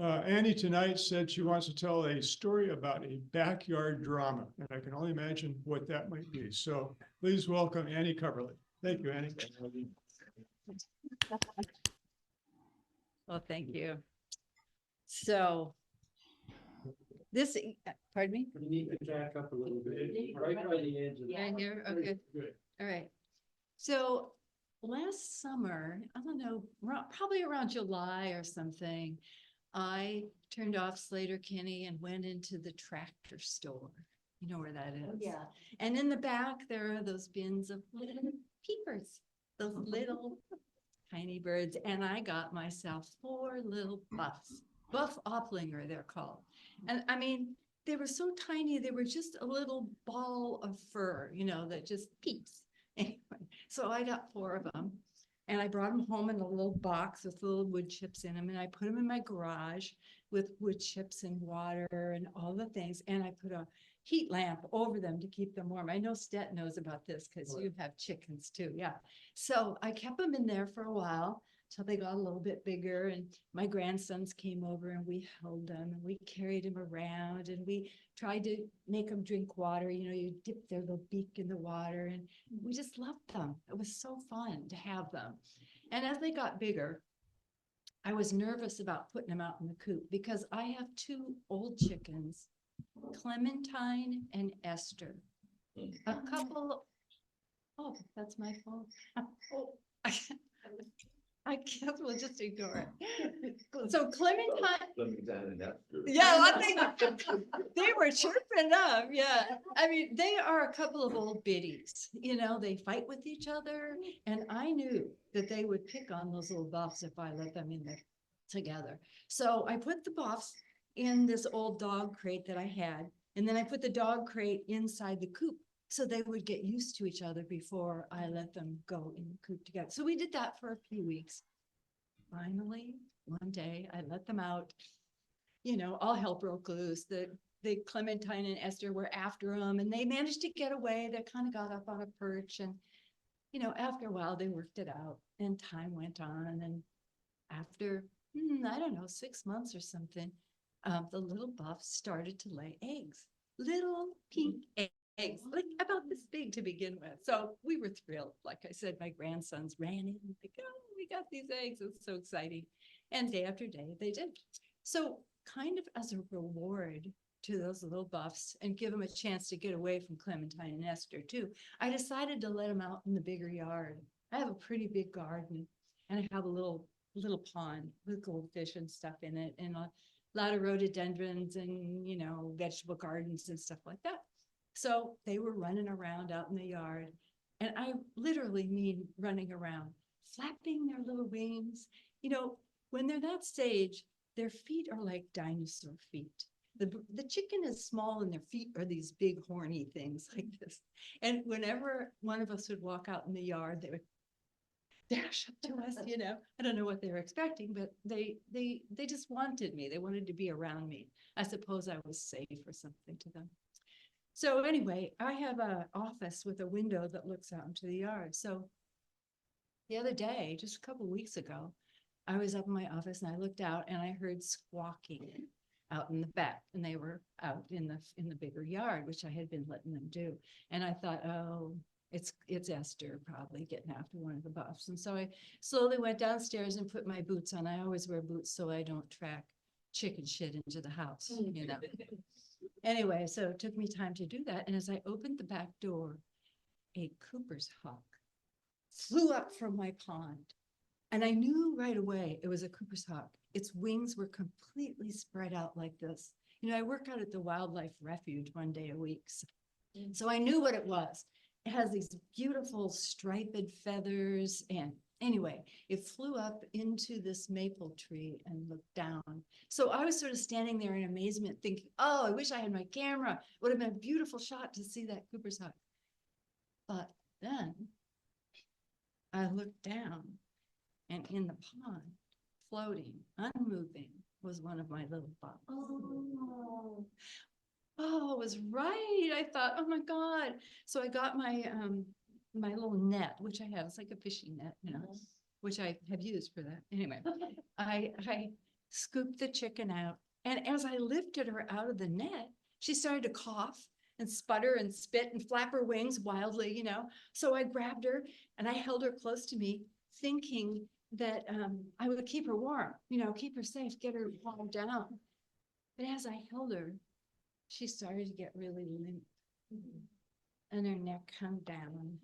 Annie tonight said she wants to tell a story about a backyard drama, and I can only imagine what that might be. So please welcome Annie Coverly. Thank you, Annie. Well, thank you. So this, pardon me? You need to back up a little bit, right by the edge of the. Right here, okay, Good. all right. So last summer, I don't know, probably around July or something, I turned off Slater Kinney and went into the tractor store. You know where that is? Yeah. And in the back, there are those bins of little peepers, those little tiny birds. And I got myself 4 little buffs, buff oplinger, they're called. And I mean, they were so tiny, they were just a little ball of fur, you know, that just peeps. Anyway, so I got 4 of them. And I brought them home in a little box with little wood chips in them. And I put them in my garage with wood chips and water and all the things. And I put a heat lamp over them to keep them warm. I know Stet knows about this because you have chickens too. Yeah. So I kept them in there for a while till they got a little bit bigger. And my grandsons came over and we held them and we carried them around and we tried to make them drink water. You know, you dip their little beak in the water and we just loved them. It was so fun to have them. And as they got bigger, I was nervous about putting them out in the coop because I have 2 old chickens, Clementine and Esther. A couple, oh, that's my phone. Oh, I guess we'll just ignore it. So Clementine, yeah, I think they were chirping up. Yeah. I mean, they are a couple of old biddies, you know, they fight with each other. And I knew that they would pick on those little buffs if I let them in there together. So I put the buffs in this old dog crate that I had. And then I put the dog crate inside the coop so they would get used to each other before I let them go in the coop together. So we did that for a few weeks. Finally, one day I let them out, you know, all hell broke loose. The Clementine and Esther were after them and they managed to get away. They kind of got up on a perch and, you know, after a while they worked it out and time went on. And after, I don't know, 6 months or something, the little buffs started to lay eggs, little pink eggs, like about this big to begin with. So we were thrilled. Like I said, my grandsons ran in, like, oh, we got these eggs. It's so exciting. And day after day, they did. So kind of as a reward to those little buffs and give them a chance to get away from Clementine and Esther too, I decided to let them out in the bigger yard. I have a pretty big garden and I have a little pond with goldfish and stuff in it and a lot of rhododendrons and, you know, vegetable gardens and stuff like that. So they were running around out in the yard. And I literally mean running around, flapping their little wings. You know, when they're that stage, their feet are like dinosaur feet. The chicken is small and their feet are these big horny things like this. And whenever one of us would walk out in the yard, they would dash up to us, you know. I don't know what they were expecting, but they just wanted me. They wanted to be around me. I suppose I was safe or something to them. So anyway, I have an office with a window that looks out into the yard. So the other day, just a couple of weeks ago, I was up in my office and I looked out and I heard squawking out in the back, and they were out in the bigger yard, which I had been letting them do. And I thought, oh, it's Esther probably getting after one of the buffs. And so I slowly went downstairs and put my boots on. I always wear boots so I don't track chicken shit into the house, you know. Anyway, so it took me time to do that. And as I opened the back door, a Cooper's hawk flew up from my pond. And I knew right away it was a Cooper's hawk. Its wings were completely spread out like this. You know, I work out at the wildlife refuge one day a week. So I knew what it was. It has these beautiful striped feathers. And anyway, it flew up into this maple tree and looked down. So I was sort of standing there in amazement thinking, oh, I wish I had my camera. It would have been a beautiful shot to see that Cooper's hawk. But then I looked down and in the pond, floating, unmoving, was one of my little bugs. Oh, it was right. I thought, oh my God. So I got my my little net, which I have. It's like a fishing net, you know, which I have used for that. Anyway, I scooped the chicken out. And as I lifted her out of the net, she started to cough and sputter and spit and flap her wings wildly, you know. So I grabbed her and I held her close to me, thinking that I would keep her warm, you know, keep her safe, get her calmed down. But as I held her, she started to get really limp and her neck hung down.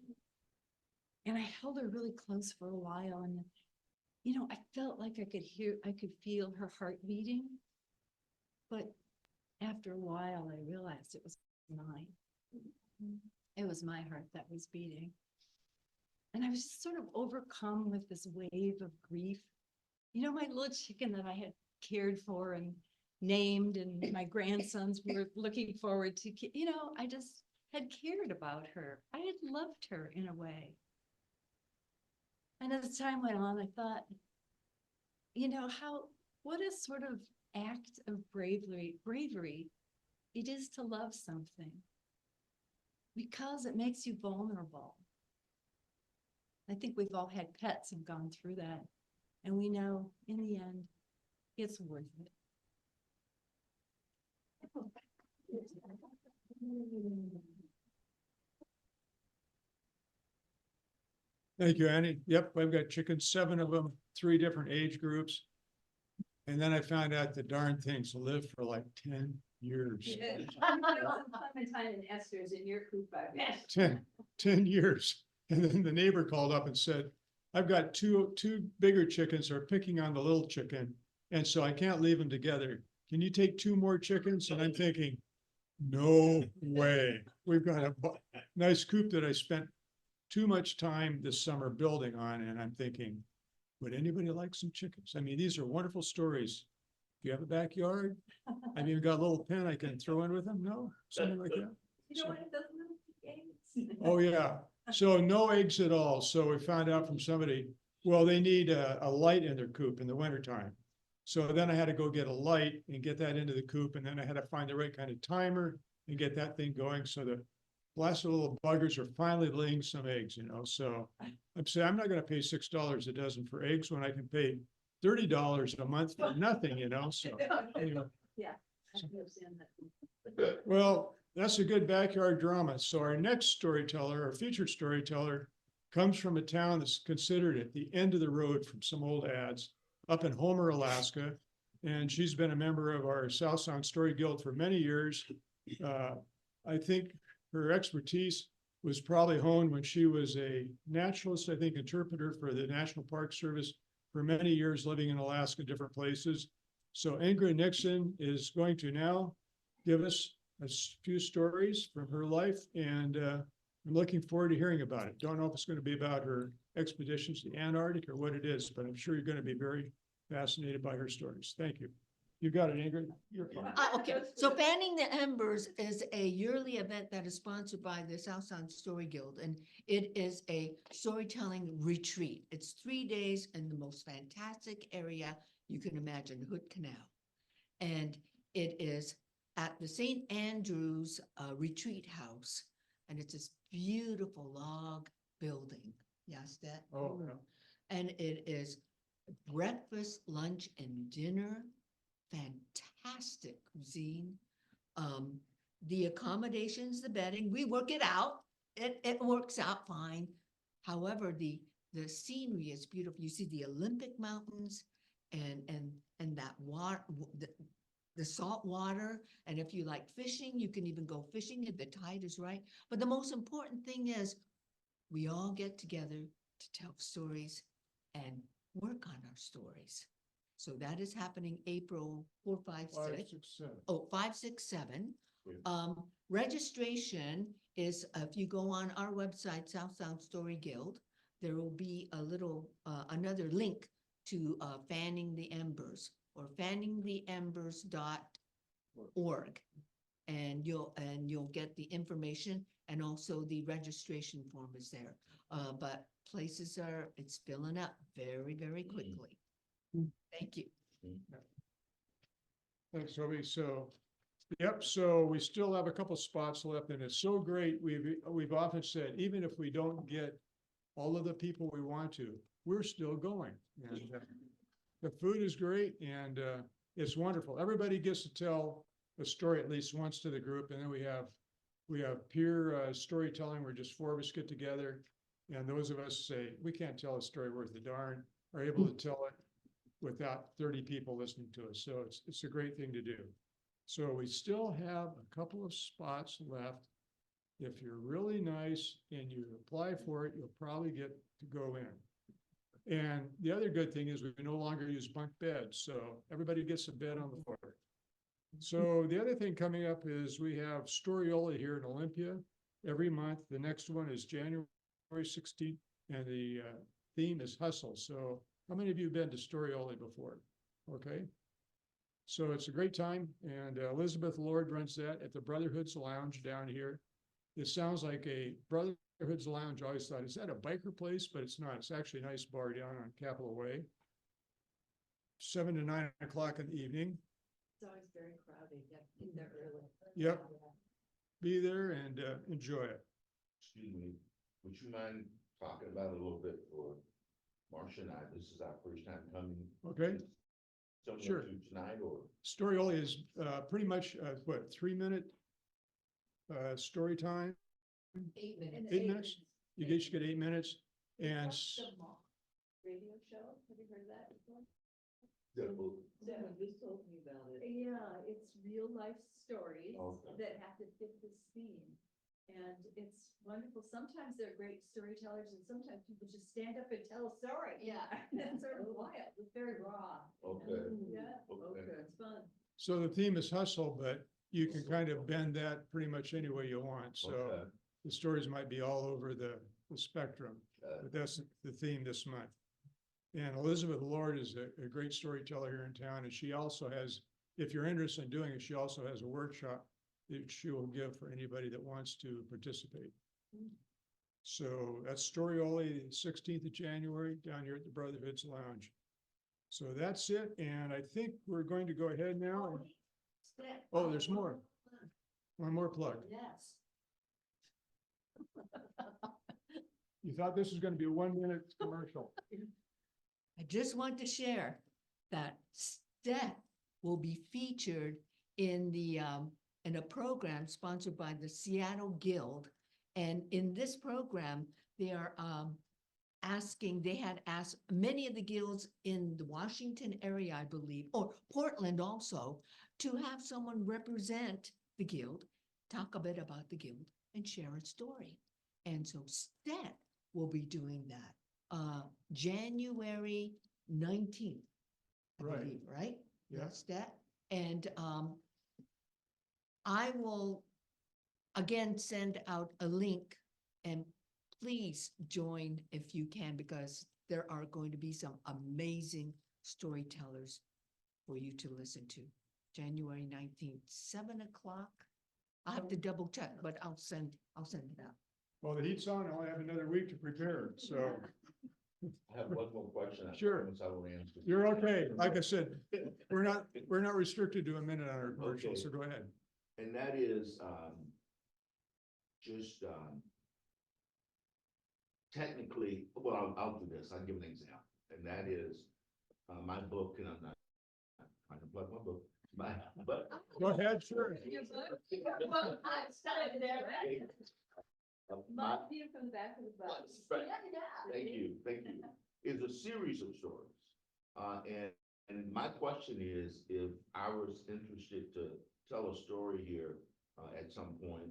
And I held her really close for a while. And, you know, I felt like I could feel her heart beating. But after a while, I realized it was mine. It was my heart that was beating. And I was just sort of overcome with this wave of grief. You know, my little chicken that I had cared for and named, and my grandsons were looking forward to, you know, I just had cared about her. I had loved her in a way. And as time went on, I thought, you know, what a sort of act of bravery it is to love something, because it makes you vulnerable. I think we've all had pets and gone through that, and we know in the end, it's worth it. Thank you, Annie. Yep, I've got chickens, 7 of them, 3 different age groups. And then I found out the darn things live for like 10 years. Clementine and Esther's in your coop, I bet. 10 years. And then the neighbor called up and said, I've got two bigger chickens are picking on the little chicken. And so I can't leave them together. Can you take 2 more chickens? And I'm thinking, no way. We've got a nice coop that I spent too much time this summer building on. And I'm thinking, would anybody like some chickens? I mean, these are wonderful stories. Do you have a backyard? I've even got a little pen I can throw in with them. No, something like that. You know what, it doesn't have eggs. Oh, yeah. So no eggs at all. So we found out from somebody, well, they need a light in their coop in the wintertime. So then I had to go get a light and get that into the coop. And then I had to find the right kind of timer and get that thing going. So the blasted little buggers are finally laying some eggs, you know. So I'm saying I'm not going to pay $6 a dozen for eggs when I can pay $30 a month for nothing, you know. So anyway. Yeah. Well, that's a good backyard drama. So our next storyteller, our featured storyteller, comes from a town that's considered at the end of the road from some old ads up in Homer, Alaska. And she's been a member of our South Sound Story Guild for many years. I think her expertise was probably honed when she was a naturalist, I think, interpreter for the National Park Service for many years, living in Alaska, different places. So Ingrid Nixon is going to now give us a few stories from her life, and I'm looking forward to hearing about it. Don't know if it's going to be about her expeditions to the Antarctic or what it is, but I'm sure you're going to be very fascinated by her stories. Thank you. You got it, Ingrid. You're fine. Okay, so Fanning the Embers is a yearly event that is sponsored by the South Sound Story Guild, and it is a storytelling retreat. It's 3 days in the most fantastic area you can imagine, Hood Canal. And it is at the St. Andrews Retreat House, and it's this beautiful log building. Yes, that. Oh, yeah. And it is breakfast, lunch, and dinner. Fantastic cuisine. The accommodations, the bedding, we work it out. It works out fine. However, the scenery is beautiful. You see the Olympic Mountains and that water, the salt water. And if you like fishing, you can even go fishing if the tide is right. But the most important thing is we all get together to tell stories and work on our stories. So that is happening April 4, 5, 6. 5, 6, 7. Oh, 5, 6, 7. Yeah. Registration is, if you go on our website, South Sound Story Guild, there will be a little, another link to Fanning the Embers or fanningtheembers.org. And you'll get the information, and also the registration form is there. But it's filling up very, very quickly. Thank you. Thanks, Toby. So, yep, so we still have a couple spots left, and it's so great. We've often said, even if we don't get all of the people we want to, we're still going. And the food is great and, it's wonderful. Everybody gets to tell a story at least once to the group, and then we have peer, storytelling where just four of us get together. And those of us say, we can't tell a story worth a darn, are able to tell it without 30 people listening to us. So it's a great thing to do. So we still have a couple of spots left. If you're really nice and you apply for it, you'll probably get to go in. And the other good thing is we no longer use bunk beds, so everybody gets a bed on the floor. So the other thing coming up is we have Storiola here in Olympia every month. The next one is January 16th, and the theme is hustle. So how many of you have been to Storiola before? Okay. So it's a great time, and Elizabeth Lord runs that at the Brotherhood's Lounge down here. It sounds like a Brotherhood's Lounge. I always thought, is that a biker place? But it's not. It's actually a nice bar down on Capitol Way. 7 to 9 o'clock in the evening. It's always very crowded. You have to get there early. Yep. Be there and enjoy it. Excuse me, would you mind talking about it a little bit for Marcia and I? This is our first time coming. Okay. Similar Sure. to tonight, or? Storiola is pretty much, 3-minute story time? 8 minutes. 8 minutes? You each get 8 minutes, and Radio show, have you heard that before? Yeah, well, Yeah, just told me about it. Yeah, it's real life stories Okay. that have to fit this theme. And it's wonderful. Sometimes they're great storytellers and sometimes people just stand up and tell a story. Yeah. It's sort of wild. It's very raw. Okay. Yeah, Okay. it's fun. so the theme is hustle, but you can kind of bend that pretty much any way you want. So Okay. the stories might be all over the spectrum, but that's the theme this month. And Elizabeth Lord is a great storyteller here in town, and she also has, if you're interested in doing it, she also has a workshop that she will give for anybody that wants to participate. So that's Storiola, 16th of January, down here at the Brotherhood's Lounge. So that's it, and I think we're going to go ahead now. Oh, there's more. One more plug. Yes. You thought this was gonna be a 1-minute commercial. I just want to share that Steph will be featured in in a program sponsored by the Seattle Guild. And in this program, they are they had asked many of the guilds in the Washington area, I believe, or Portland also, to have someone represent the guild, talk a bit about the guild, and share a story. And so Steph will be doing that. January 19th, I Right. believe, right? Yeah. That's that. And I will again send out a link, and please join if you can, because there are going to be some amazing storytellers for you to listen to. January 19th, 7 o'clock. I'll have to double check, but I'll send it out. Well, the heat's on, I only have another week to prepare, so I have one more question. Sure. promise I will answer. you're okay. Like I said, we're not restricted to a minute on our commercial, Okay. so go ahead. And that is, just, technically, well, I'll do this, I'll give an example, and that is, my book, and I'm not trying to plug my book, but. Go ahead, sure. Well, I started there, right? My, Mom, view from the back of the bus. Right. Yeah. thank you, is a series of stories. And my question is, if I was interested to tell a story here, at some point,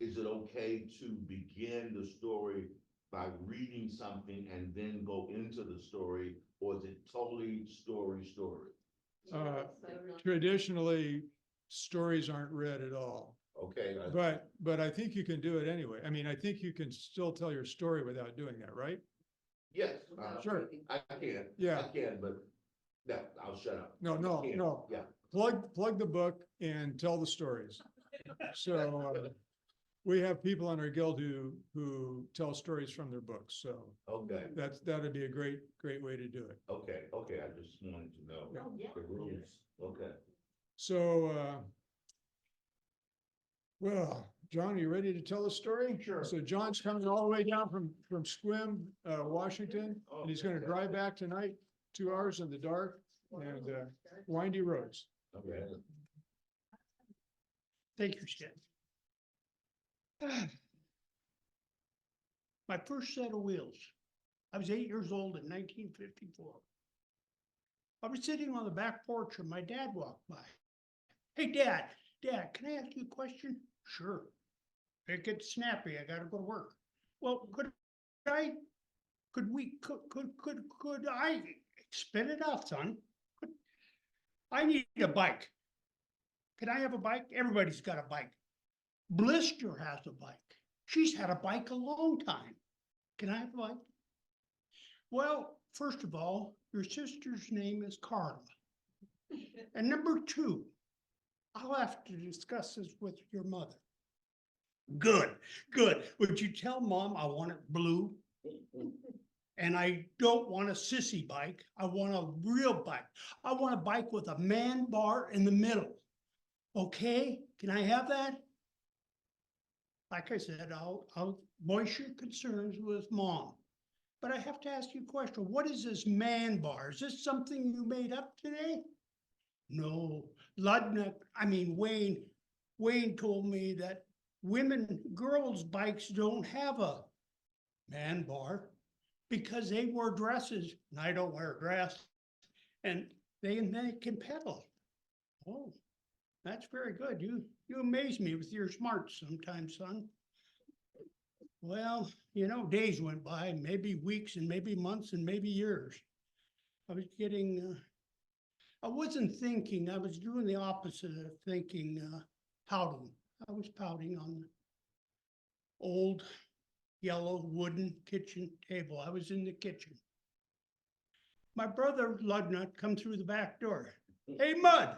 is it okay to begin the story by reading something and then go into the story, or is it totally story? Traditionally, stories aren't read at all, Okay. but I think you can do it anyway. I mean, I think you can still tell your story without doing that, right? Yes. Sure. I can. Yeah. I can, but, no, I'll shut up. No, I can't. no. Yeah, Plug the book and tell the stories. So we have people on our guild who tell stories from their books, so okay, that'd be a great way to do it. okay, I just wanted to know Oh, yeah. the rules, okay. So, well, John, are you ready to tell a story? Sure. So John's coming all the way down from Sequim, Washington, and he's gonna drive back tonight. 2 hours in the dark and windy roads. Okay. Thank you, Stan. My first set of wheels. I was 8 years old in 1954. I was sitting on the back porch and my dad walked by. Hey, Dad, can I ask you a question? Sure. It gets snappy. I gotta go to work. Well, could I spit it off, son? I need a bike. Can I have a bike? Everybody's got a bike. Blister has a bike. She's had a bike a long time. Can I have a bike? Well, first of all, your sister's name is Carla. And number two, I'll have to discuss this with your mother. Good. Would you tell Mom I want it blue? And I don't want a sissy bike. I want a real bike. I want a bike with a man bar in the middle. Okay, can I have that? Like I said, I'll voice your concerns with Mom. But I have to ask you a question. What is this man bar? Is this something you made up today? No, Wayne told me that girls' bikes don't have a man bar because they wear dresses and I don't wear a dress and they can pedal. Oh, that's very good. You amaze me with your smarts sometimes, son. Well, days went by, maybe weeks and maybe months and maybe years. I wasn't thinking, I was doing the opposite of thinking, pouting. I was pouting on the old yellow wooden kitchen table. I was in the kitchen. My brother Ludnut come through the back door. Hey, Mud.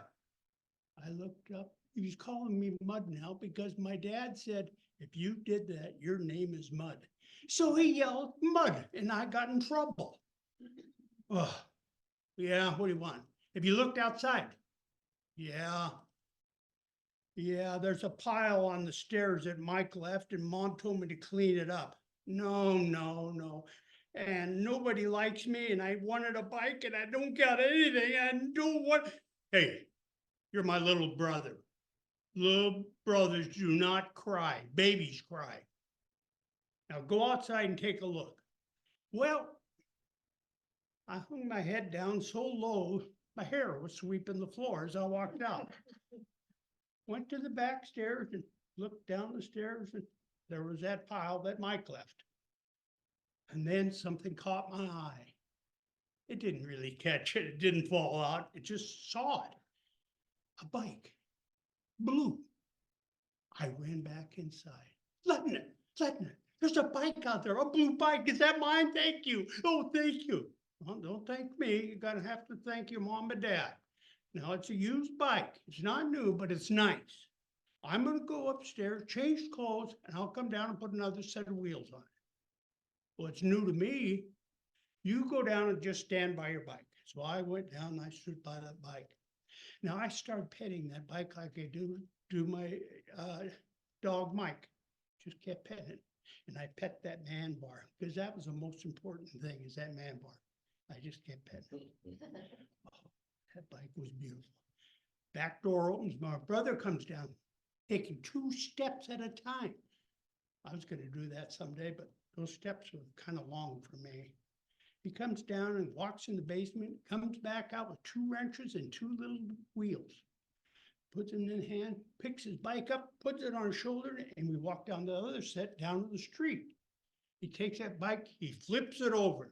I looked up. He was calling me Mud now because my dad said, if you did that, your name is Mud. So he yelled Mud and I got in trouble. Oh, yeah, what do you want? Have you looked outside? Yeah, there's a pile on the stairs that Mike left and Mom told me to clean it up. No. And nobody likes me and I wanted a bike and I don't got anything. I don't want. Hey, you're my little brother. Little brothers do not cry. Babies cry. Now go outside and take a look. Well, I hung my head down so low, my hair was sweeping the floor as I walked out. Went to the back stairs and looked down the stairs and there was that pile that Mike left. And then something caught my eye. It didn't really catch it. It didn't fall out. It just saw it. A bike. Blue. I ran back inside. Lieutenant, there's a bike out there, a blue bike. Is that mine? Thank you. Oh, thank you. Well, don't thank me. You're gonna have to thank your mom and dad. Now it's a used bike. It's not new, but it's nice. I'm gonna go upstairs, change clothes, and I'll come down and put another set of wheels on it. Well, it's new to me. You go down and just stand by your bike. So I went down and I stood by that bike. Now I started petting that bike like I do my dog Mike. Just kept petting it. And I pet that man bar because that was the most important thing is that man bar. I just kept petting it. Oh, that bike was beautiful. Back door opens, my brother comes down, taking 2 steps at a time. I was gonna do that someday, but those steps were kind of long for me. He comes down and walks in the basement, comes back out with 2 wrenches and 2 little wheels. Puts them in hand, picks his bike up, puts it on his shoulder, and we walk down the other set down to the street. He takes that bike, he flips it over.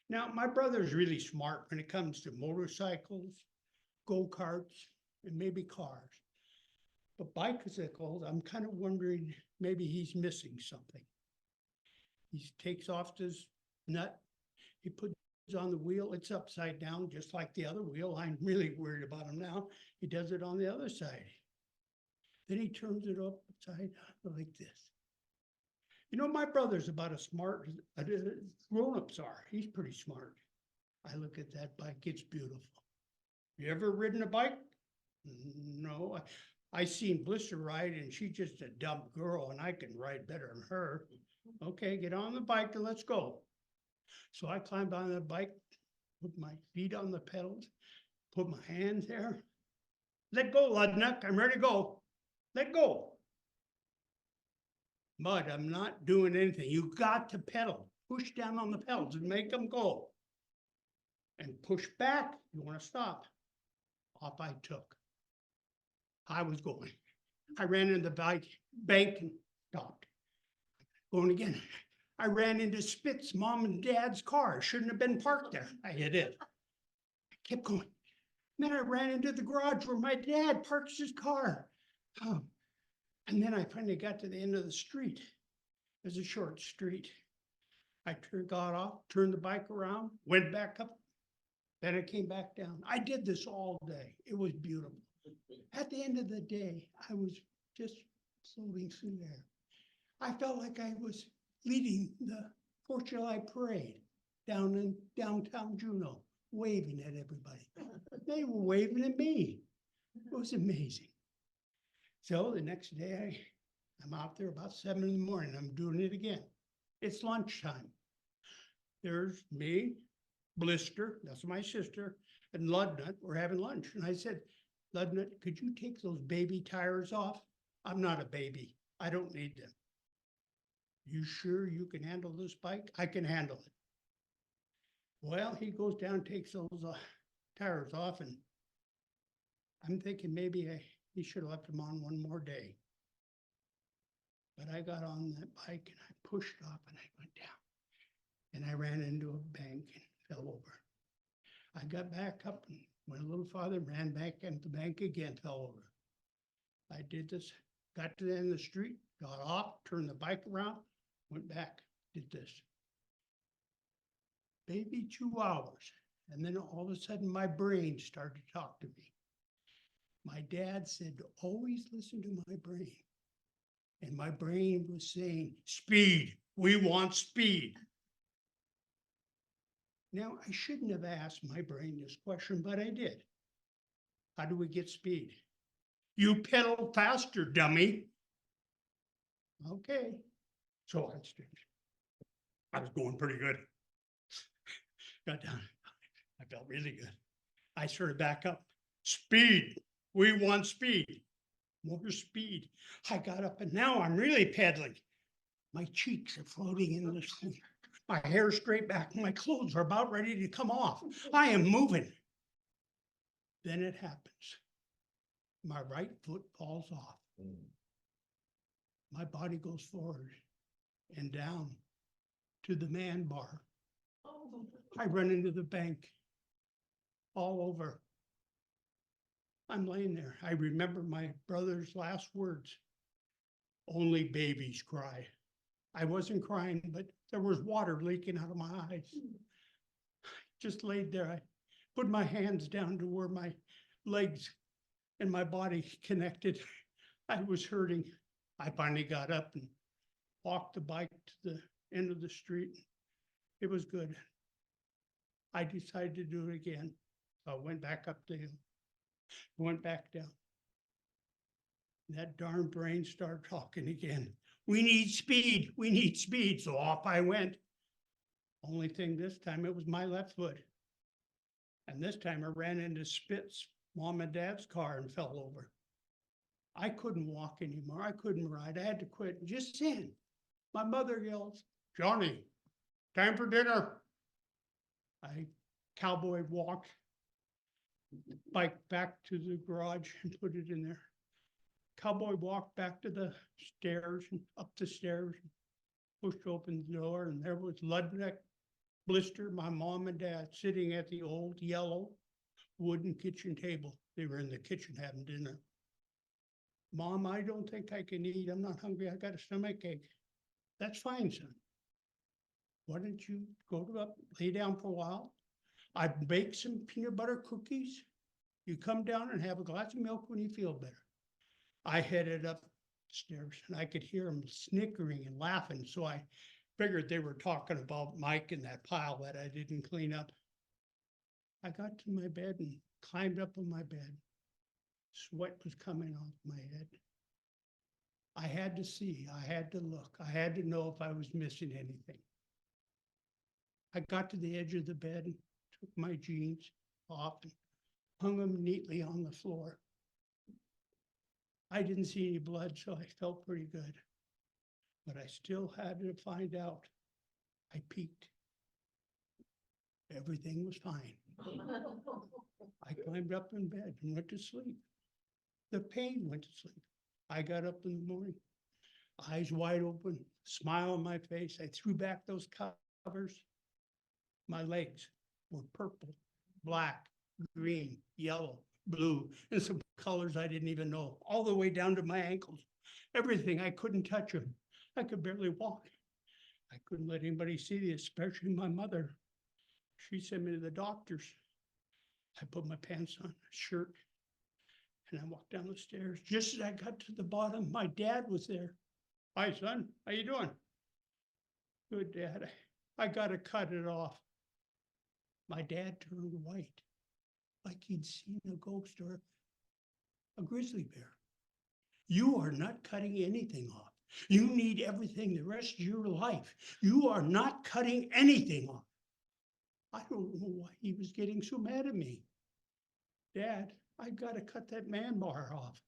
Now, my brother's really smart when it comes to motorcycles, go-karts, and maybe cars. But bicycles, I'm kind of wondering, maybe he's missing something. He takes off this nut, he puts on the wheel, it's upside down, just like the other wheel. I'm really worried about him now. He does it on the other side. Then he turns it upside down like this. My brother's about as smart as grown-ups are. He's pretty smart. I look at that bike, it's beautiful. You ever ridden a bike? No, I seen Blister ride and she's just a dumb girl and I can ride better than her. Okay, get on the bike and let's go. So I climbed on the bike, put my feet on the pedals, put my hands there. Let go, Ludnuck, I'm ready to go. Let go. But I'm not doing anything. You got to pedal. Push down on the pedals and make them go. And push back, you wanna stop. Off I took. I was going. I ran into the bank and stopped. Going again. I ran into Spitz, mom and dad's car. Shouldn't have been parked there. I hit it. I kept going. Then I ran into the garage where my dad parks his car. Oh. And then I finally got to the end of the street. It was a short street. I got off, turned the bike around, went back up. Then I came back down. I did this all day. It was beautiful. At the end of the day, I was just floating through there. I felt like I was leading the 4th of July parade down in downtown Juneau, waving at everybody. They were waving at me. It was amazing. So the next day, I'm out there about 7 in the morning. I'm doing it again. It's lunchtime. There's me, Blister, that's my sister, and Ludnut. We're having lunch. And I said, Ludnut, could you take those baby tires off? I'm not a baby. I don't need them. You sure you can handle this bike? I can handle it. Well, he goes down, takes those tires off, and I'm thinking maybe he should have left them on one more day. But I got on that bike and I pushed off and I went down. And I ran into a bank and fell over. I got back up and went a little farther, ran back into the bank again, fell over. I did this, got to the end of the street, got off, turned the bike around, went back, did this. Maybe 2 hours. And then all of a sudden my brain started to talk to me. My dad said to always listen to my brain. And my brain was saying, speed, we want speed. Now, I shouldn't have asked my brain this question, but I did. How do we get speed? You pedal faster, dummy. Okay. So I was going pretty good. Got down. I felt really good. I started back up. Speed. We want speed. More speed. I got up and now I'm really pedaling. My cheeks are floating in the sun. My hair straight back. My clothes are about ready to come off. I am moving. Then it happens. My right foot falls off. My body goes forward and down to the man bar. I run into the bank all over. I'm laying there. I remember my brother's last words. Only babies cry. I wasn't crying, but there was water leaking out of my eyes. Just laid there. I put my hands down to where my legs and my body connected. I was hurting. I finally got up and walked the bike to the end of the street. It was good. I decided to do it again. So I went back up the hill, went back down. That darn brain started talking again. We need speed. We need speed. So off I went. Only thing this time, it was my left foot. And this time I ran into Spitz, mom and dad's car, and fell over. I couldn't walk anymore. I couldn't ride. I had to quit. Just then, my mother yells, Johnny, time for dinner. I cowboy walked, bike back to the garage and put it in there. Cowboy walked back to the stairs and up the stairs, pushed open the door, and there was Ludnick, Blister, my mom and dad sitting at the old yellow wooden kitchen table. They were in the kitchen having dinner. Mom, I don't think I can eat. I'm not hungry. I got a stomach ache. That's fine, son. Why don't you go up, lay down for a while? I baked some peanut butter cookies. You come down and have a glass of milk when you feel better. I headed upstairs and I could hear them snickering and laughing. So I figured they were talking about Mike and that pile that I didn't clean up. I got to my bed and climbed up on my bed. Sweat was coming off my head. I had to see, I had to look, I had to know if I was missing anything. I got to the edge of the bed and took my jeans off and hung them neatly on the floor. I didn't see any blood, so I felt pretty good. But I still had to find out. I peeked. Everything was fine. I climbed up in bed and went to sleep. The pain went to sleep. I got up in the morning, eyes wide open, smile on my face. I threw back those covers. My legs were purple, black, green, yellow, blue, and some colors I didn't even know, all the way down to my ankles. Everything, I couldn't touch them. I could barely walk. I couldn't let anybody see this, especially my mother. She sent me to the doctors. I put my pants on, shirt, and I walked down the stairs. Just as I got to the bottom, my dad was there. Hi, son, how you doing? Good, Dad. I gotta cut it off. My dad turned white, like he'd seen a ghost or a grizzly bear. You are not cutting anything off. You need everything the rest of your life. You are not cutting anything off. I don't know why he was getting so mad at me. Dad, I gotta cut that man bar off.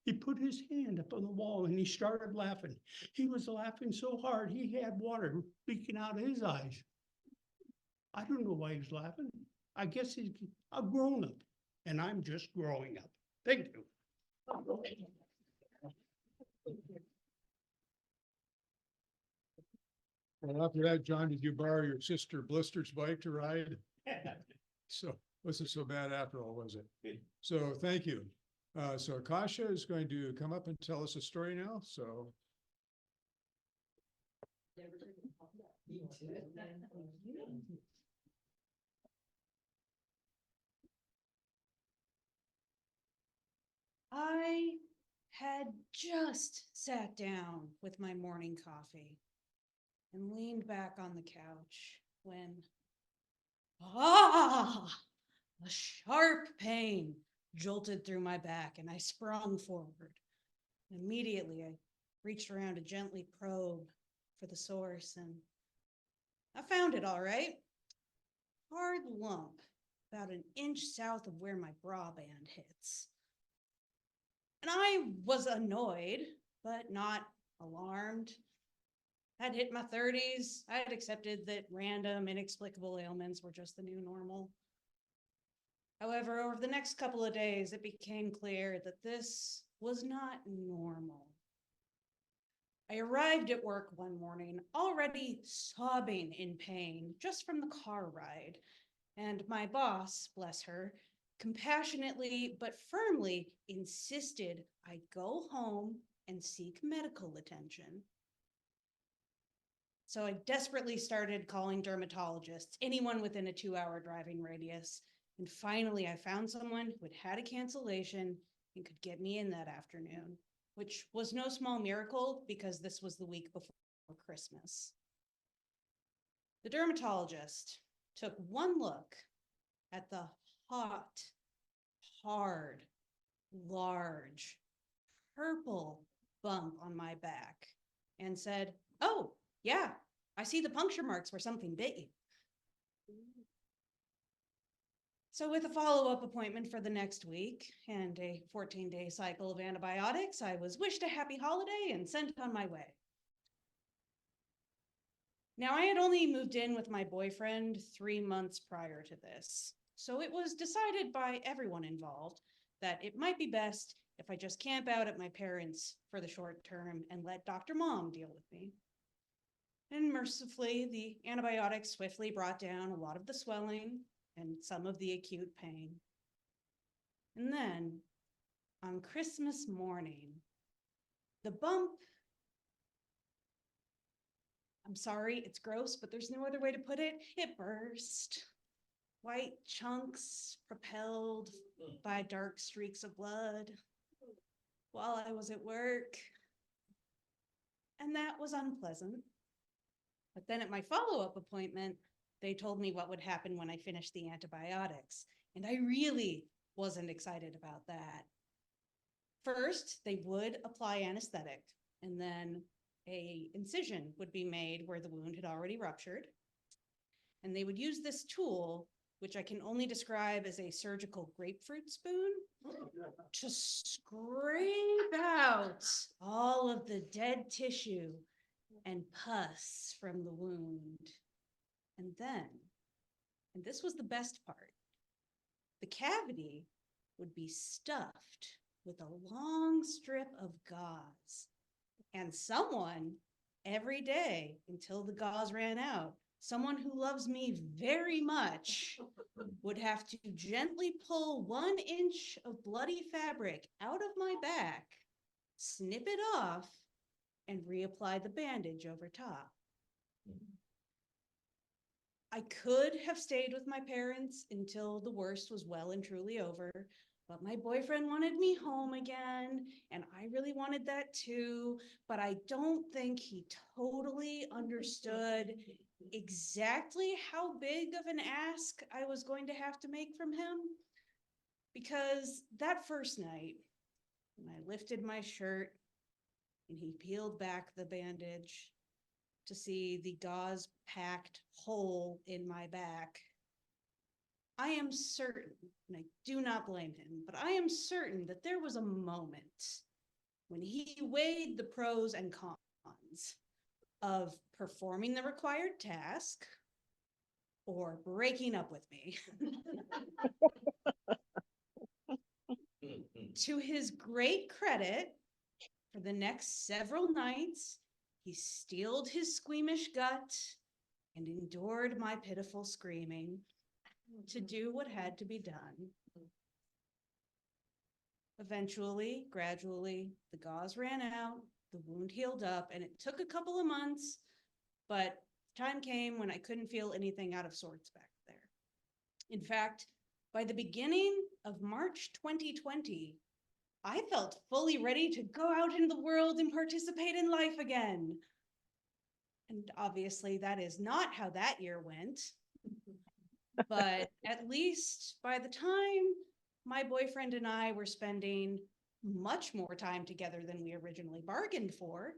He put his hand up on the wall and he started laughing. He was laughing so hard he had water leaking out of his eyes. I don't know why he was laughing. I guess he's a grown-up and I'm just growing up. Thank you. Well, after that, John, did you borrow your sister Blister's bike to ride? So wasn't so bad after all, was it? So thank you. So Akasha is going to come up and tell us a story now, so. I had just sat down with my morning coffee and leaned back on the couch when, a sharp pain jolted through my back and I sprung forward. Immediately, I reached around to gently probe for the source and I found it all right. Hard lump, about an inch south of where my bra band hits. And I was annoyed, but not alarmed. I'd hit my 30s. I had accepted that random, inexplicable ailments were just the new normal. However, over the next couple of days, it became clear that this was not normal. I arrived at work one morning already sobbing in pain just from the car ride, and my boss, bless her, compassionately but firmly insisted I go home and seek medical attention. So I desperately started calling dermatologists, anyone within a 2-hour driving radius. And finally, I found someone who had had a cancellation and could get me in that afternoon, which was no small miracle because this was the week before Christmas. The dermatologist took one look at the hot, hard, large, purple bump on my back and said, "Oh, yeah, I see the puncture marks where something bit you." So with a follow-up appointment for the next week and a 14-day cycle of antibiotics, I was wished a happy holiday and sent on my way. Now, I had only moved in with my boyfriend 3 months prior to this, so it was decided by everyone involved that it might be best if I just camp out at my parents' for the short term and let Dr. Mom deal with me. And mercifully, the antibiotics swiftly brought down a lot of the swelling and some of the acute pain. And then, on Christmas morning, the bump, I'm sorry, it's gross, but there's no other way to put it, it burst. White chunks propelled by dark streaks of blood while I was at work. And that was unpleasant. But then at my follow-up appointment, they told me what would happen when I finished the antibiotics. And I really wasn't excited about that. First, they would apply anesthetic, and then an incision would be made where the wound had already ruptured. and they would use this tool, which I can only describe as a surgical grapefruit spoon, to scrape out all of the dead tissue and pus from the wound. And then, and this was the best part, the cavity would be stuffed with a long strip of gauze. And someone, every day until the gauze ran out, someone who loves me very much would have to gently pull 1 inch of bloody fabric out of my back, snip it off, and reapply the bandage over top. I could have stayed with my parents until the worst was well and truly over, but my boyfriend wanted me home again, and I really wanted that too, but I don't think he totally understood exactly how big of an ask I was going to have to make from him. Because that first night, when I lifted my shirt and he peeled back the bandage to see the gauze-packed hole in my back, I am certain, and I do not blame him, but I am certain that there was a moment when he weighed the pros and cons of performing the required task or breaking up with me. To his great credit, for the next several nights, he steeled his squeamish gut and endured my pitiful screaming to do what had to be done. Eventually, gradually, the gauze ran out, the wound healed up, and it took a couple of months, but time came when I couldn't feel anything out of sorts back there. In fact, by the beginning of March 2020, I felt fully ready to go out in the world and participate in life again. And obviously that is not how that year went. But at least by the time my boyfriend and I were spending much more time together than we originally bargained for,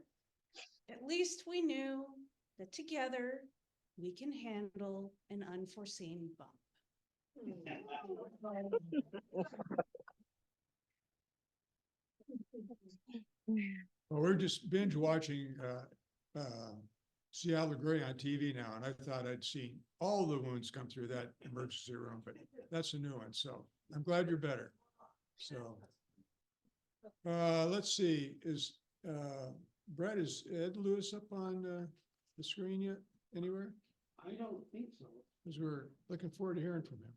at least we knew that together we can handle an unforeseen bump. Well, we're just binge watching Seattle Gray on TV now, and I thought I'd seen all the wounds come through that emergency room, but that's a new one. So I'm glad you're better. So let's see, is Brett, is Ed Lewis up on the screen yet anywhere? I don't think so. Because we're looking forward to hearing from him.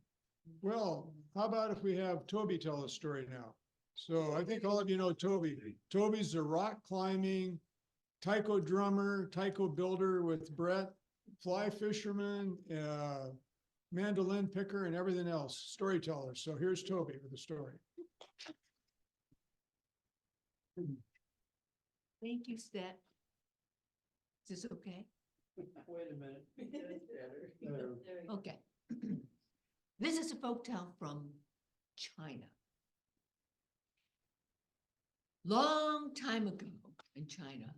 Well, how about if we have Toby tell a story now? So I think all of you know Toby. Toby's a rock climbing, taiko drummer, taiko builder with Brett, fly fisherman, mandolin picker, and everything else, storyteller. So here's Toby with the story. Thank you, Stet. Is this okay? Wait a minute. Okay. This is a folktale from China. Long time ago in China,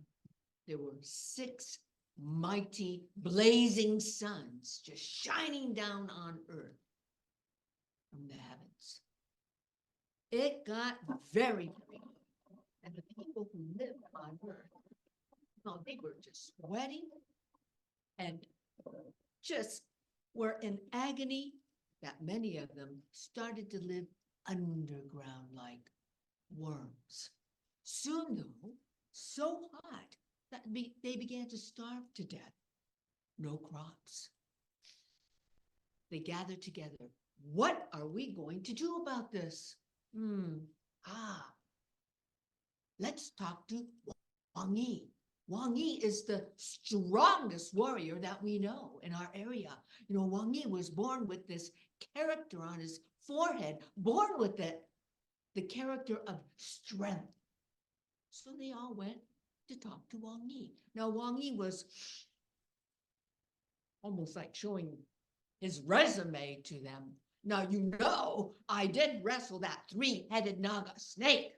there were 6 mighty blazing suns just shining down on earth from the heavens. It got very, very hot, and the people who lived on earth, well, they were just sweating and just were in agony that many of them started to live underground like worms. Soon, though, so hot that they began to starve to death. No crops. They gathered together. What are we going to do about this? Let's talk to Wang Yi. Wang Yi is the strongest warrior that we know in our area. You know, Wang Yi was born with this character on his forehead, born with it, the character of strength. So they all went to talk to Wang Yi. Now, Wang Yi was almost like showing his resume to them. Now, you know, I did wrestle that 3-headed Naga snake,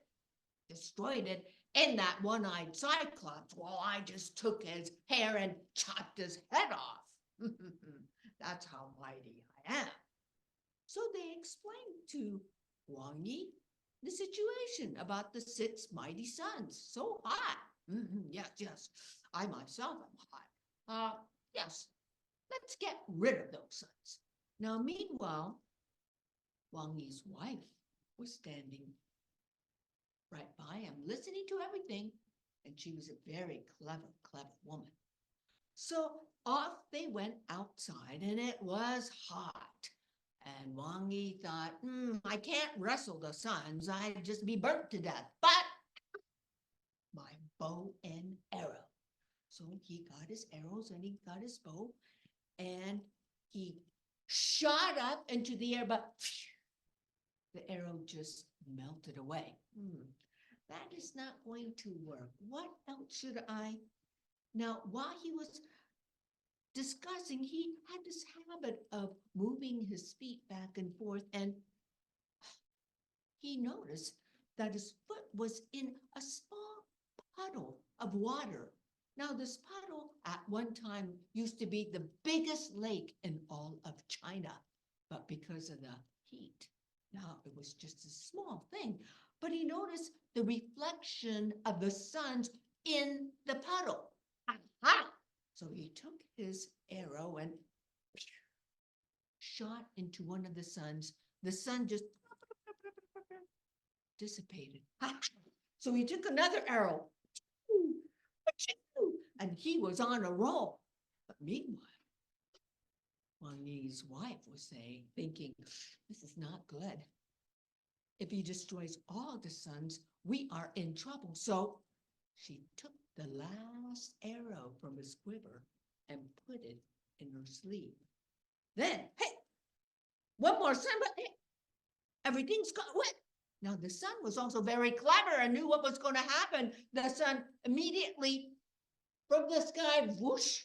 destroyed it in that one-eyed cyclops while I just took his hair and chopped his head off. That's how mighty I am. So they explained to Wang Yi the situation about the 6 mighty suns, so hot. Yes, yes, I myself am hot. Yes, let's get rid of those suns. Now, meanwhile, Wang Yi's wife was standing right by him, listening to everything, and she was a very clever woman. So off they went outside, and it was hot. And Wang Yi thought, I can't wrestle the suns. I'd just be burnt to death. But my bow and arrow. So he got his arrows and he got his bow, and he shot up into the air, but the arrow just melted away. That is not going to work. What else should I? Now, while he was discussing, he had this habit of moving his feet back and forth, and he noticed that his foot was in a small puddle of water. Now, this puddle at one time used to be the biggest lake in all of China, but because of the heat, now it was just a small thing. But he noticed the reflection of the suns in the puddle. Aha! So he took his arrow and shot into one of the suns. The sun just dissipated. So he took another arrow, and he was on a roll. But meanwhile, Wang Yi's wife was thinking, this is not good. If he destroys all the suns, we are in trouble. So she took the last arrow from his quiver and put it in her sleeve. Then, hey, one more sun, but hey, everything's got wet. Now the sun was also very clever and knew what was going to happen. The sun immediately from the sky, whoosh,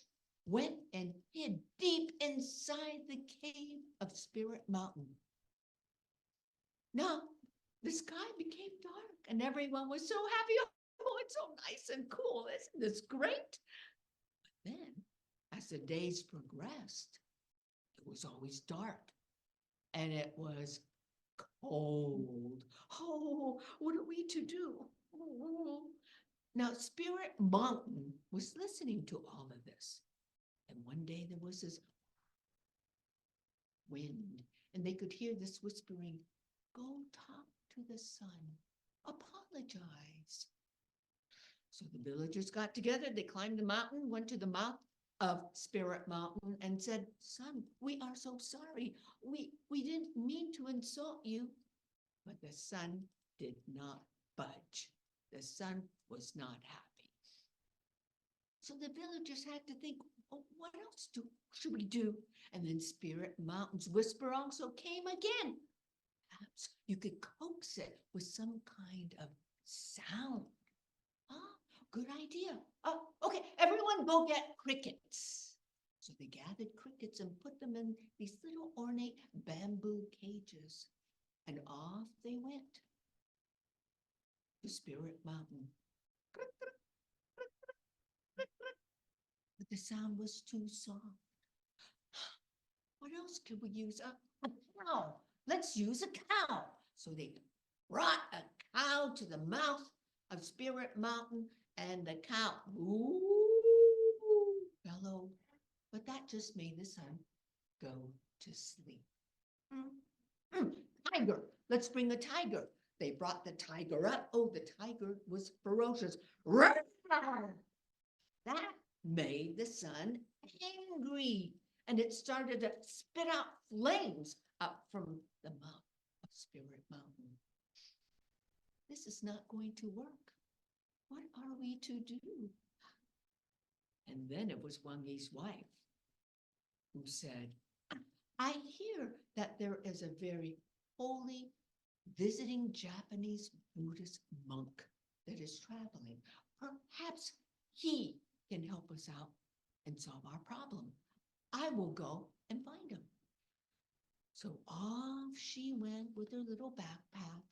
went and hid deep inside the cave of Spirit Mountain. Now the sky became dark and everyone was so happy. Oh, it's so nice and cool. Isn't this great? But then, as the days progressed, it was always dark and it was cold. Oh, what are we to do? Oh. Now, Spirit Mountain was listening to all of this. And one day there was this wind, and they could hear this whispering, go talk to the sun, apologize. So the villagers got together, they climbed the mountain, went to the mouth of Spirit Mountain and said, son, we are so sorry. We didn't mean to insult you. But the sun did not budge. The sun was not happy. So the villagers had to think, oh, what else should we do? And then Spirit Mountain's whisper also came again. Perhaps you could coax it with some kind of sound. Good idea. Okay, everyone go get crickets. So they gathered crickets and put them in these little ornate bamboo cages. And off they went to Spirit Mountain. But the sound was too soft. What else could we use? A cow. Let's use a cow. So they brought a cow to the mouth of Spirit Mountain, and the cow bellowed, but that just made the sun go to sleep. Tiger, let's bring a tiger. They brought the tiger up. Oh, the tiger was ferocious. That made the sun angry, and it started to spit out flames up from the mouth of Spirit Mountain. This is not going to work. What are we to do? And then it was Wang Yi's wife who said, I hear that there is a very holy visiting Japanese Buddhist monk that is traveling. Perhaps he can help us out and solve our problem. I will go and find him. So off she went with her little backpack,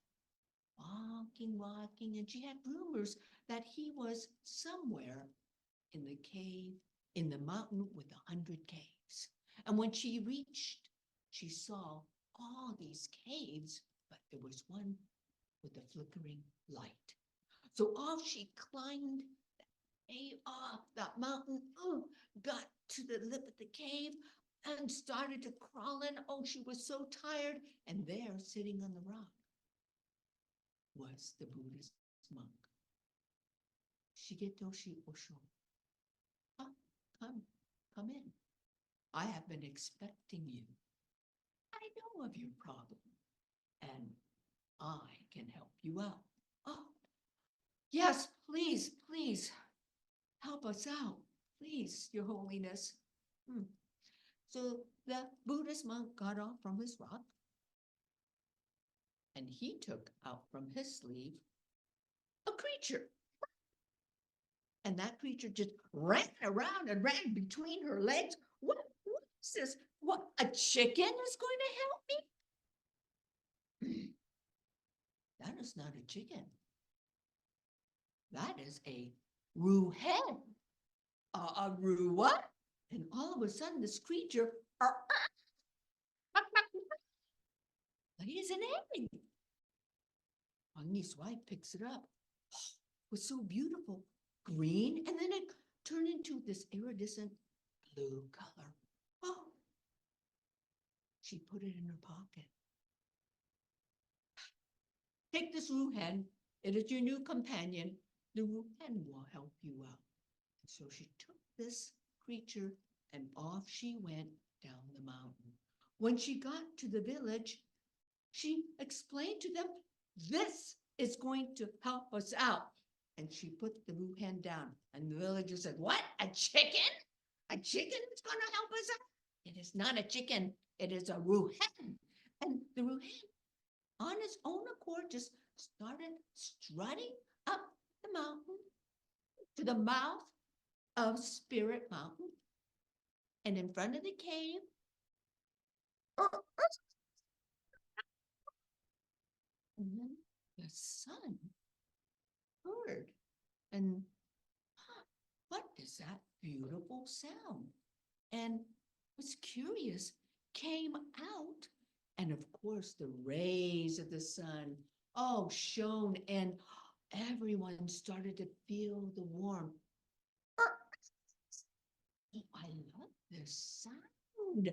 walking, and she had rumors that he was somewhere in the cave, in the mountain with 100 caves. And when she reached, she saw all these caves, but there was one with a flickering light. So off she climbed off that mountain, got to the lip of the cave and started to crawl in. Oh, she was so tired. And there, sitting on the rock, was the Buddhist monk. Shigetoshi Osho. Come in. I have been expecting you. I know of your problem, and I can help you out. Oh, yes, please, please, help us out. Please, Your Holiness. So the Buddhist monk got off from his rock, and he took out from his sleeve a creature. And that creature just ran around and ran between her legs. What is this? What, a chicken is going to help me? That is not a chicken. That is a roo hen. A roo what? And all of a sudden this creature lays an egg. Wangi's wife picks it up. It was so beautiful. Green, and then it turned into this iridescent blue color. Oh, she put it in her pocket. Take this roo hen. It is your new companion. The roo hen will help you out. And so she took this creature and off she went down the mountain. When she got to the village, she explained to them, this is going to help us out. And she put the roo hen down, and the villagers said, what, a chicken? A chicken is going to help us out? It is not a chicken, it is a roo hen. And the roo hen, on his own accord, just started strutting up the mountain to the mouth of Spirit Mountain. And in front of the cave, and then the sun heard, and what is that beautiful sound? And was curious, came out, and of course the rays of the sun shone, and everyone started to feel the warmth. Oh, I love this sound.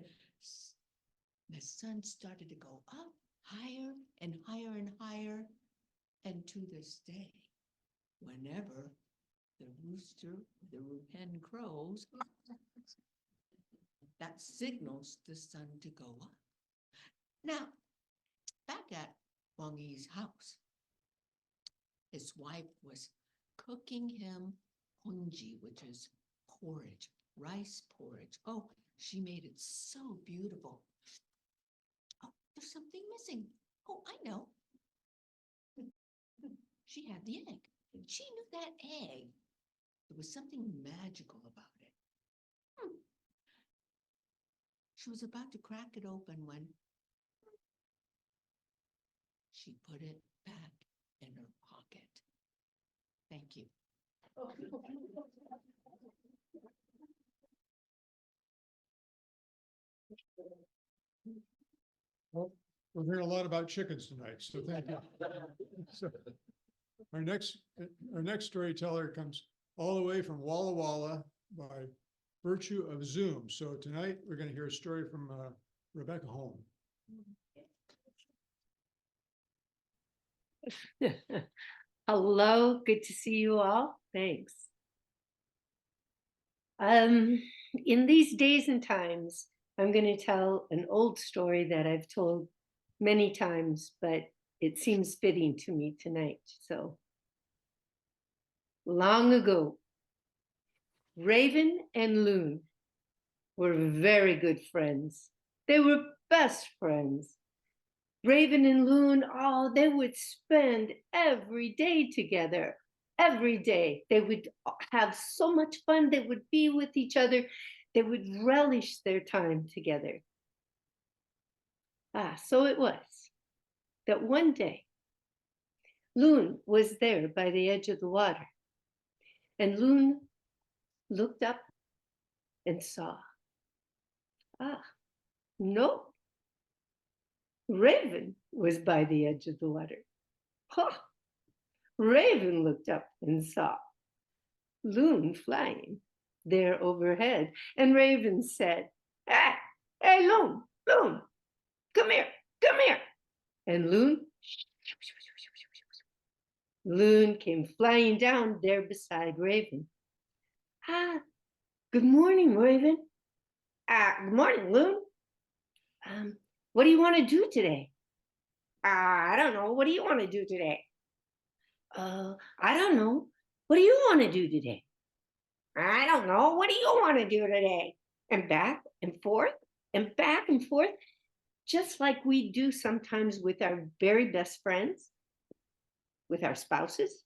The sun started to go up higher and higher and higher, and to this day, whenever the rooster, the roo hen crows, that signals the sun to go up. Now, back at Wang Yi's house, his wife was cooking him honji, which is porridge, rice porridge. Oh, she made it so beautiful. Oh, there's something missing. Oh, I know. She had the egg. And she knew that egg, there was something magical about it. She was about to crack it open when she put it back in her pocket. Thank you. Well, we're hearing a lot about chickens tonight, so thank you. So our next storyteller comes all the way from Walla Walla by virtue of Zoom. So tonight we're going to hear a story from Rebecca Holm. Hello, good to see you all. Thanks. In these days and times, I'm going to tell an old story that I've told many times, but it seems fitting to me tonight. So, long ago, Raven and Loon were very good friends. They were best friends. Raven and Loon, they would spend every day together. Every day. They would have so much fun. They would be with each other. They would relish their time together. So it was that one day, Loon was there by the edge of the water. And Loon looked up and saw Ah, no. Raven was by the edge of the water. Huh. Raven looked up and saw Loon flying there overhead, and Raven said, "Hey, hey, Loon, Loon, come here, come here." And Loon came flying down there beside Raven. Ah, good morning, Raven. Good morning, Loon. What do you want to do today? I don't know. What do you want to do today? I don't know. What do you want to do today? I don't know. What do you want to do today? And back and forth and back and forth, just like we do sometimes with our very best friends, with our spouses.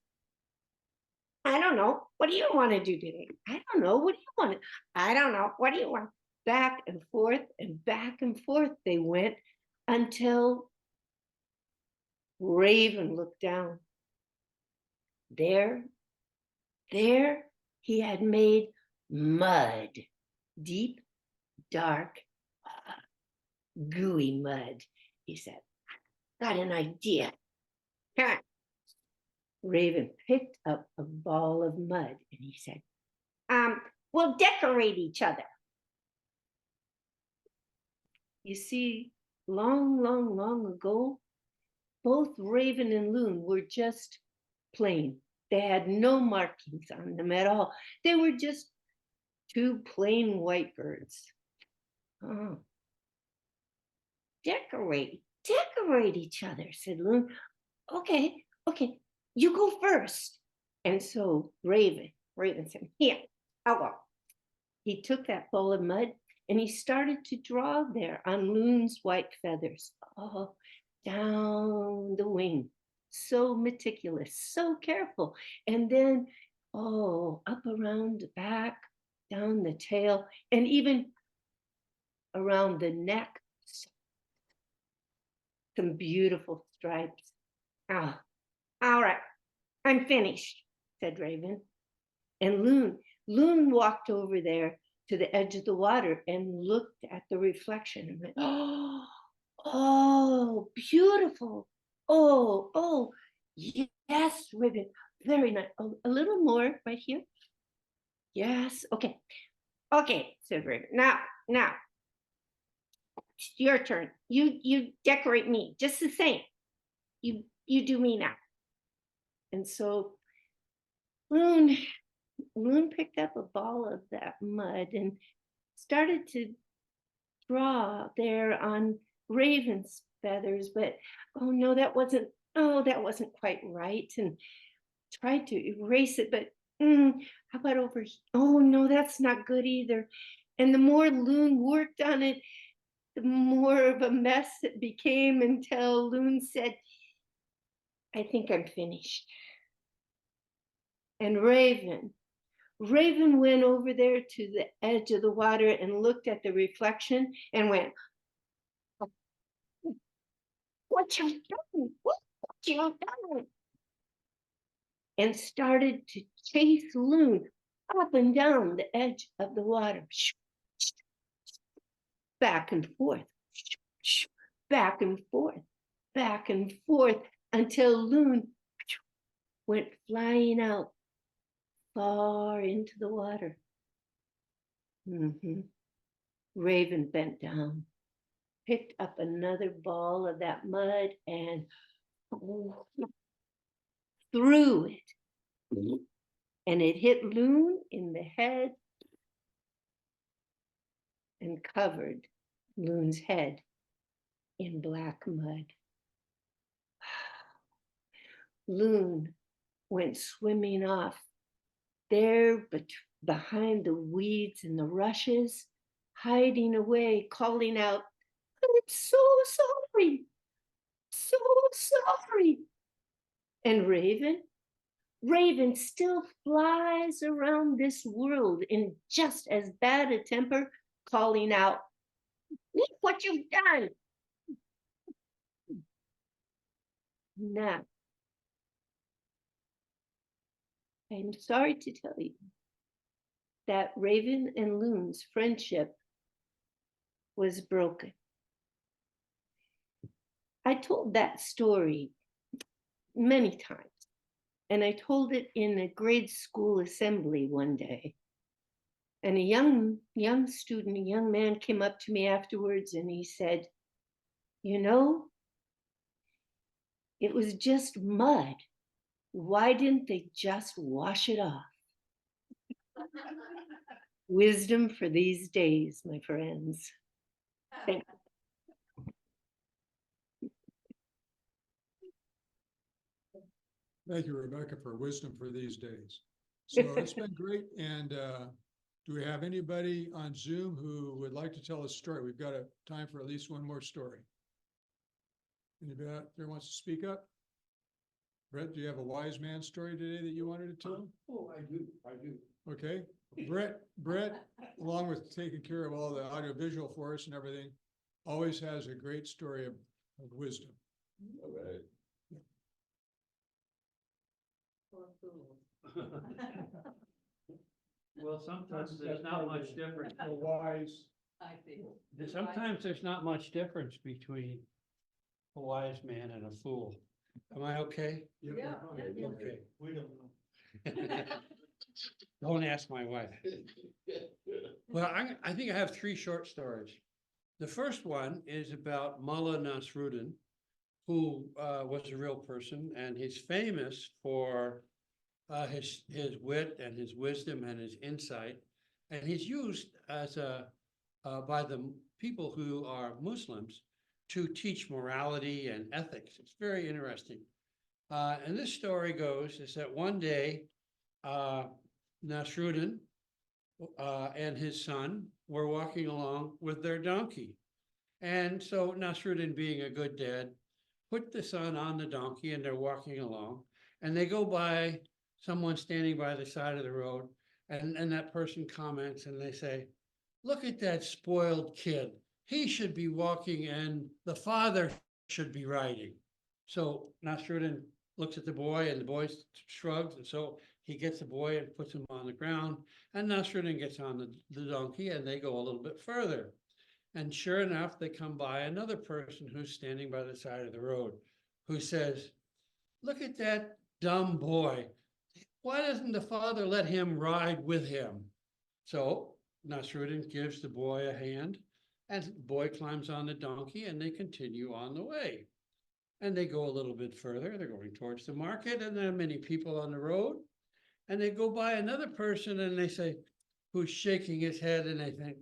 I don't know. What do you want to do today? I don't know. What do you want to? I don't know. What do you want? Back and forth they went until Raven looked down. There he had made mud, deep, dark, gooey mud. He said, "Got an idea." Raven picked up a ball of mud and he said, "We'll decorate each other." You see, long ago, both Raven and Loon were just plain. They had no markings on them at all. They were just two plain white birds. Oh. Decorate each other, said Loon. Okay, you go first. And so Raven said, "Here, I'll go." He took that ball of mud and he started to draw there on Loon's white feathers. Oh, down the wing. So meticulous, so careful. And then, up around the back, down the tail, and even around the neck. Some beautiful stripes. Ah, all right, I'm finished, said Raven. And Loon walked over there to the edge of the water and looked at the reflection and went, oh, beautiful. Oh, yes, Raven, very nice. Oh, a little more right here. Yes, okay, said Raven. Now, it's your turn. You decorate me just the same. You do me now. And so Loon picked up a ball of that mud and started to draw there on Raven's feathers, but that wasn't quite right, and tried to erase it, but how about over here? Oh no, that's not good either. And the more Loon worked on it, the more of a mess it became, until Loon said, "I think I'm finished." And Raven went over there to the edge of the water and looked at the reflection and went, "What you done? What you done?" And started to chase Loon up and down the edge of the water. Back and forth, back and forth, until Loon went flying out far into the water. Raven bent down, picked up another ball of that mud and threw it. And it hit Loon in the head and covered Loon's head in black mud. Loon went swimming off there, but behind the weeds and the rushes, hiding away, calling out, "I'm so sorry, so sorry." And Raven still flies around this world in just as bad a temper, calling out, "Look what you've done." Now, I'm sorry to tell you that Raven and Loon's friendship was broken. I told that story many times, and I told it in a grade school assembly one day. And a young student, a young man came up to me afterwards and he said, you know, it was just mud. Why didn't they just wash it off? Wisdom for these days, my friends. Thank Thank you, Rebecca, for wisdom for these days. So it's been great. And do we have anybody on Zoom who would like to tell a story? We've got a time for at least one more story. Anybody out there wants to speak up? Brett, do you have a wise man story today that you wanted to tell? Oh, I do. Okay, Brett, along with taking care of all the audiovisual for us and everything, always has a great story of wisdom. All right. Well, sometimes there's not much difference. A wise. I feel. Sometimes there's not much difference between a wise man and a fool. Am I okay? Yeah. Okay. We don't know. Don't ask my wife. Well, I think I have three short stories. The first one is about Mullah Nasruddin, who was a real person, and he's famous for his wit and his wisdom and his insight. And he's used as by the people who are Muslims to teach morality and ethics. It's very interesting. And this story goes is that one day, Nasruddin and his son were walking along with their donkey. And so Nasruddin, being a good dad, put the son on the donkey and they're walking along. And they go by someone standing by the side of the road. And that person comments and they say, look at that spoiled kid. He should be walking and the father should be riding. So Nasruddin looks at the boy and the boy shrugs. And so he gets the boy and puts him on the ground. And Nasruddin gets on the donkey and they go a little bit further. And sure enough, they come by another person who's standing by the side of the road who says, look at that dumb boy. Why doesn't the father let him ride with him? So Nasruddin gives the boy a hand and the boy climbs on the donkey and they continue on the way. And they go a little bit further. They're going towards the market and there are many people on the road. And they go by another person and they say, who's shaking his head and they think,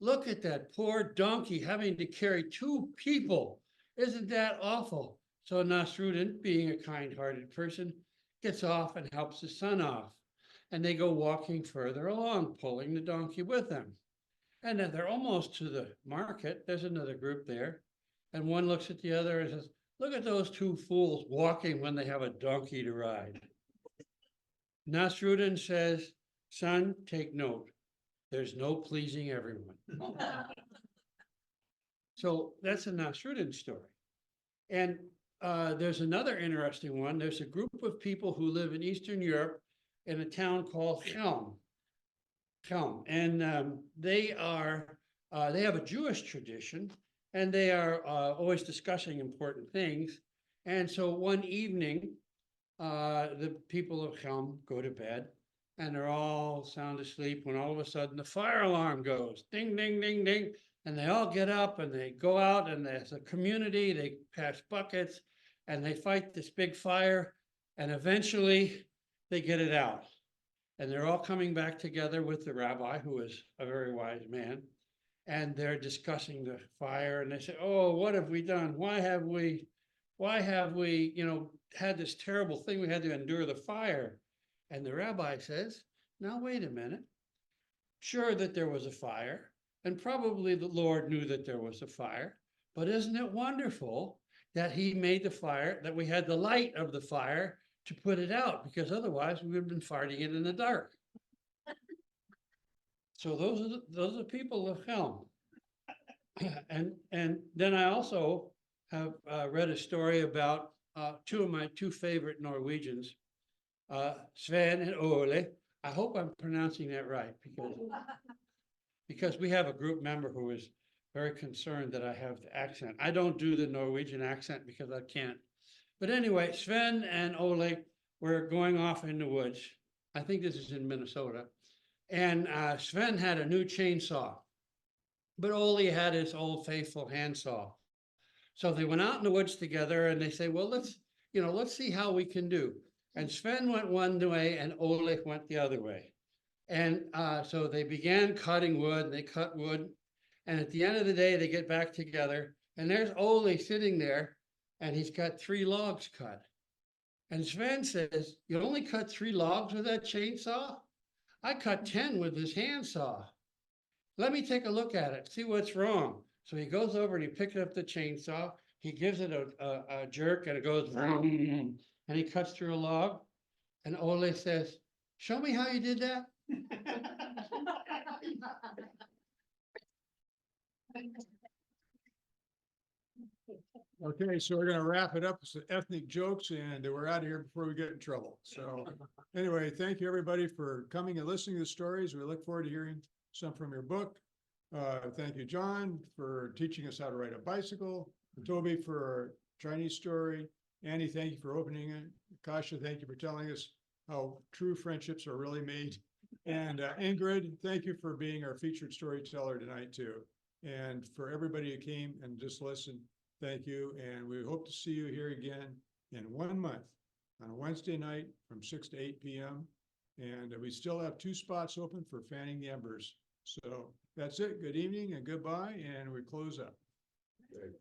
look at that poor donkey having to carry two people. Isn't that awful? So Nasruddin, being a kind-hearted person, gets off and helps his son off. And they go walking further along, pulling the donkey with them. And then they're almost to the market. There's another group there. And one looks at the other and says, look at those two fools walking when they have a donkey to ride. Nasruddin says, son, take note. There's no pleasing everyone. So that's a Nasruddin story. And there's another interesting one. There's a group of people who live in Eastern Europe in a town called Chelm. And they have a Jewish tradition and they are always discussing important things. And so one evening, the people of Chelm go to bed and they're all sound asleep when all of a sudden the fire alarm goes, ding, ding, ding, ding. And they all get up and they go out and as a community, they pass buckets and they fight this big fire and eventually they get it out. And they're all coming back together with the rabbi, who is a very wise man, and they're discussing the fire and they say, oh, what have we done? Why have we, had this terrible thing? We had to endure the fire. And the rabbi says, now, wait a minute. Sure that there was a fire, and probably the Lord knew that there was a fire, but isn't it wonderful that he made the fire, that we had the light of the fire to put it out, because otherwise we would have been fighting it in the dark. So those are people of Chelm. And then I also have read a story about two of my two favorite Norwegians, Sven and Ole. I hope I'm pronouncing that right because we have a group member who is very concerned that I have the accent. I don't do the Norwegian accent because I can't. But anyway, Sven and Ole were going off in the woods. I think this is in Minnesota. And Sven had a new chainsaw, but Ole had his old faithful handsaw. So they went out in the woods together and they say, well, let's see how we can do. And Sven went one way and Ole went the other way. And so they began cutting wood, they cut wood. And at the end of the day, they get back together and there's Ole sitting there and he's got 3 logs cut. And Sven says, you only cut 3 logs with that chainsaw? I cut 10 with this handsaw. Let me take a look at it, see what's wrong. So he goes over and he picks up the chainsaw, he gives it a jerk and it goes, and he cuts through a log. And Ole says, show me how you did that. Okay, so we're gonna wrap it up with some ethnic jokes and we're out of here before we get in trouble. So anyway, thank you everybody for coming and listening to the stories. We look forward to hearing some from your book. Thank you, John, for teaching us how to ride a bicycle. Toby for our Chinese story. Annie, thank you for opening it. Kasha, thank you for telling us how true friendships are really made. And Ingrid, thank you for being our featured storyteller tonight too. And for everybody who came and just listened, thank you. And we hope to see you here again in 1 month on a Wednesday night from 6 to 8 p.m. And we still have 2 spots open for Fanning the Embers. So that's it. Good evening and goodbye. And we close up. Great.